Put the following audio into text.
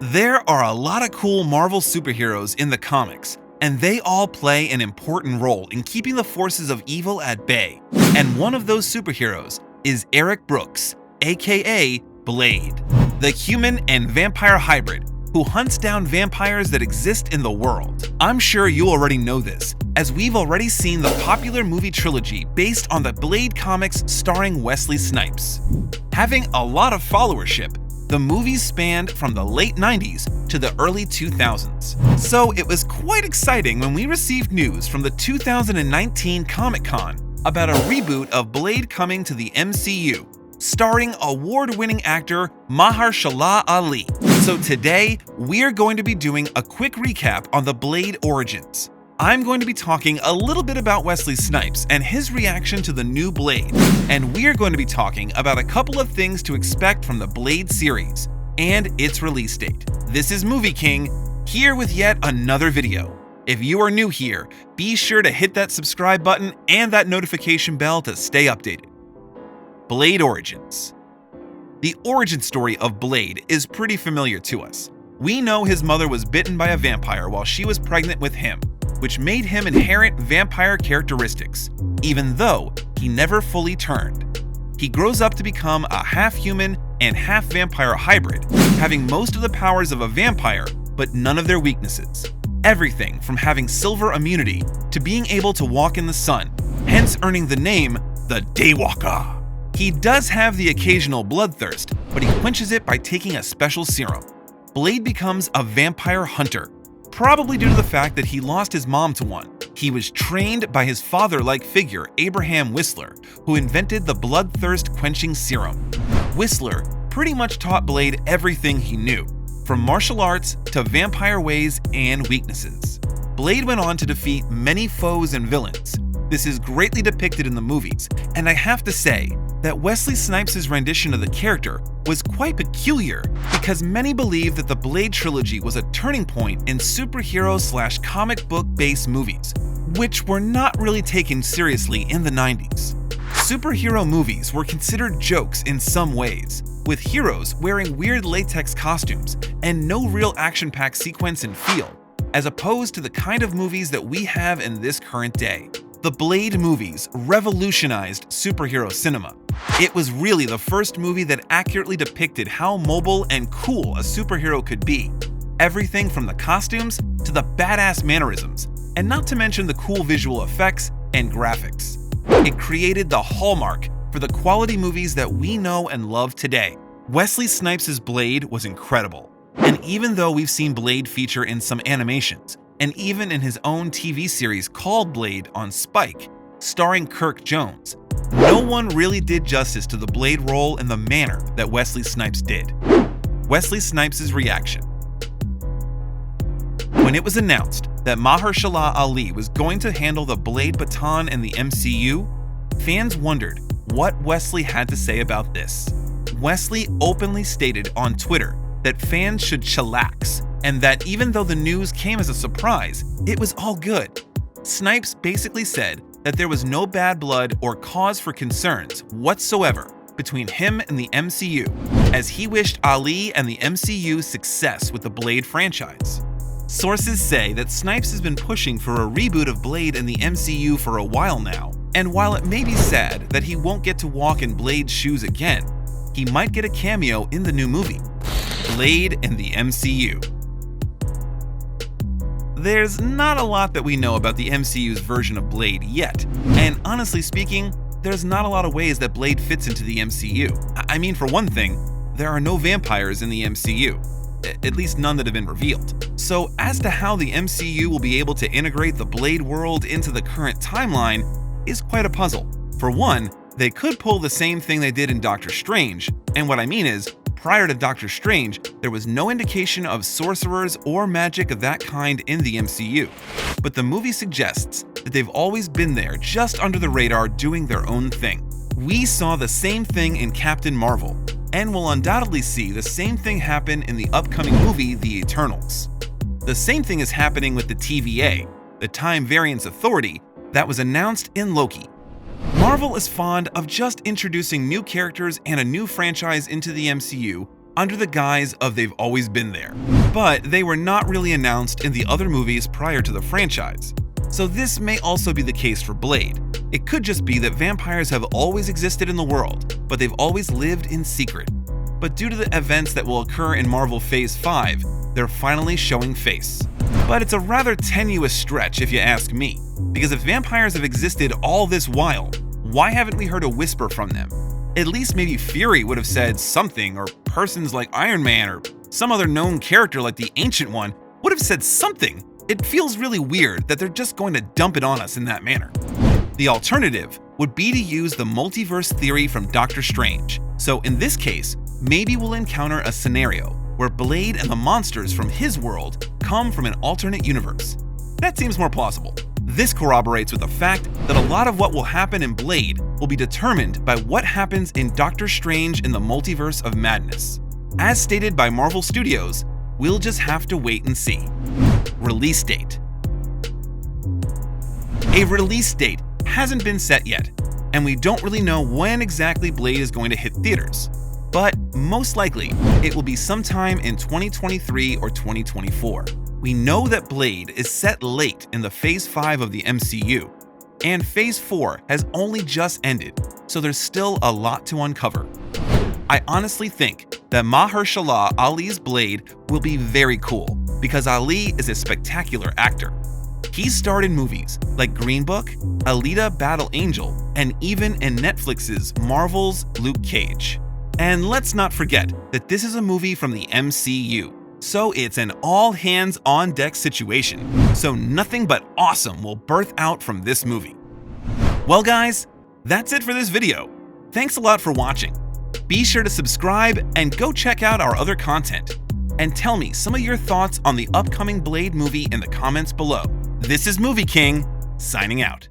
There are a lot of cool Marvel superheroes in the comics, and they all play an important role in keeping the forces of evil at bay. And one of those superheroes is Eric Brooks, aka Blade, the human and vampire hybrid who hunts down vampires that exist in the world. I'm sure you already know this, as we've already seen the popular movie trilogy based on the Blade comics starring Wesley Snipes. Having a lot of followership, the movies spanned from the late 90s to the early 2000s. So it was quite exciting when we received news from the 2019 Comic-Con about a reboot of Blade coming to the MCU, starring award-winning actor Mahershala Ali. So today, we're going to be doing a quick recap on the Blade origins. I'm going to be talking a little bit about Wesley Snipes and his reaction to the new Blade, and we're going to be talking about a couple of things to expect from the Blade series and its release date. This is Movie King, here with yet another video. If you are new here, be sure to hit that subscribe button and that notification bell to stay updated. Blade origins. The origin story of Blade is pretty familiar to us. We know his mother was bitten by a vampire while she was pregnant with him, which made him inherit vampire characteristics, even though he never fully turned. He grows up to become a half-human and half-vampire hybrid, having most of the powers of a vampire, but none of their weaknesses. Everything from having silver immunity to being able to walk in the sun, hence earning the name the Daywalker. He does have the occasional bloodthirst, but he quenches it by taking a special serum. Blade becomes a vampire hunter, probably due to the fact that he lost his mom to one. He was trained by his father-like figure, Abraham Whistler, who invented the bloodthirst quenching serum. Whistler pretty much taught Blade everything he knew, from martial arts to vampire ways and weaknesses. Blade went on to defeat many foes and villains. This is greatly depicted in the movies, and I have to say that Wesley Snipes' rendition of the character was quite peculiar because many believe that the Blade trilogy was a turning point in superhero/comic book-based movies, which were not really taken seriously in the 90s. Superhero movies were considered jokes in some ways, with heroes wearing weird latex costumes and no real action-packed sequence and feel, as opposed to the kind of movies that we have in this current day. The Blade movies revolutionized superhero cinema. It was really the first movie that accurately depicted how mobile and cool a superhero could be. Everything from the costumes to the badass mannerisms, and not to mention the cool visual effects and graphics. It created the hallmark for the quality movies that we know and love today. Wesley Snipes' Blade was incredible, and even though we've seen Blade feature in some animations, and even in his own TV series called Blade on Spike, starring Kirk Jones, no one really did justice to the Blade role in the manner that Wesley Snipes did. Wesley Snipes' reaction. When it was announced that Mahershala Ali was going to handle the Blade baton in the MCU, fans wondered what Wesley had to say about this. Wesley openly stated on Twitter that fans should chillax, and that even though the news came as a surprise, it was all good. Snipes basically said that there was no bad blood or cause for concerns whatsoever between him and the MCU, as he wished Ali and the MCU success with the Blade franchise. Sources say that Snipes has been pushing for a reboot of Blade in the MCU for a while now, and while it may be sad that he won't get to walk in Blade's shoes again, he might get a cameo in the new movie, Blade in the MCU. There's not a lot that we know about the MCU's version of Blade yet, and honestly speaking, there's not a lot of ways that Blade fits into the MCU. I mean, for one thing, there are no vampires in the MCU, at least none that have been revealed. So as to how the MCU will be able to integrate the Blade world into the current timeline is quite a puzzle. For one, they could pull the same thing they did in Doctor Strange, and what I mean is, prior to Doctor Strange, there was no indication of sorcerers or magic of that kind in the MCU, but the movie suggests that they've always been there just under the radar doing their own thing. We saw the same thing in Captain Marvel, and will undoubtedly see the same thing happen in the upcoming movie The Eternals. The same thing is happening with the TVA, the Time Variance Authority, that was announced in Loki. Marvel is fond of just introducing new characters and a new franchise into the MCU under the guise of they've always been there, but they were not really announced in the other movies prior to the franchise. So this may also be the case for Blade. It could just be that vampires have always existed in the world, but they've always lived in secret. But due to the events that will occur in Marvel Phase 5, they're finally showing face. But it's a rather tenuous stretch if you ask me, because if vampires have existed all this while, why haven't we heard a whisper from them? At least maybe Fury would have said something, or persons like Iron Man or some other known character like the Ancient One would have said something. It feels really weird that they're just going to dump it on us in that manner. The alternative would be to use the multiverse theory from Doctor Strange. So in this case, maybe we'll encounter a scenario where Blade and the monsters from his world come from an alternate universe. That seems more plausible. This corroborates with the fact that a lot of what will happen in Blade will be determined by what happens in Doctor Strange in the Multiverse of Madness. As stated by Marvel Studios, we'll just have to wait and see. Release date. A release date hasn't been set yet, and we don't really know when exactly Blade is going to hit theaters. But most likely, it will be sometime in 2023 or 2024. We know that Blade is set late in the Phase 5 of the MCU, and Phase 4 has only just ended, so there's still a lot to uncover. I honestly think that Mahershala Ali's Blade will be very cool, because Ali is a spectacular actor. He's starred in movies like Green Book, Alita Battle Angel, and even in Netflix's Marvel's Luke Cage. And let's not forget that this is a movie from the MCU, so it's an all-hands-on-deck situation, so nothing but awesome will birth out from this movie. Well guys, that's it for this video. Thanks a lot for watching. Be sure to subscribe and go check out our other content. And tell me some of your thoughts on the upcoming Blade movie in the comments below. This is Movie King, signing out.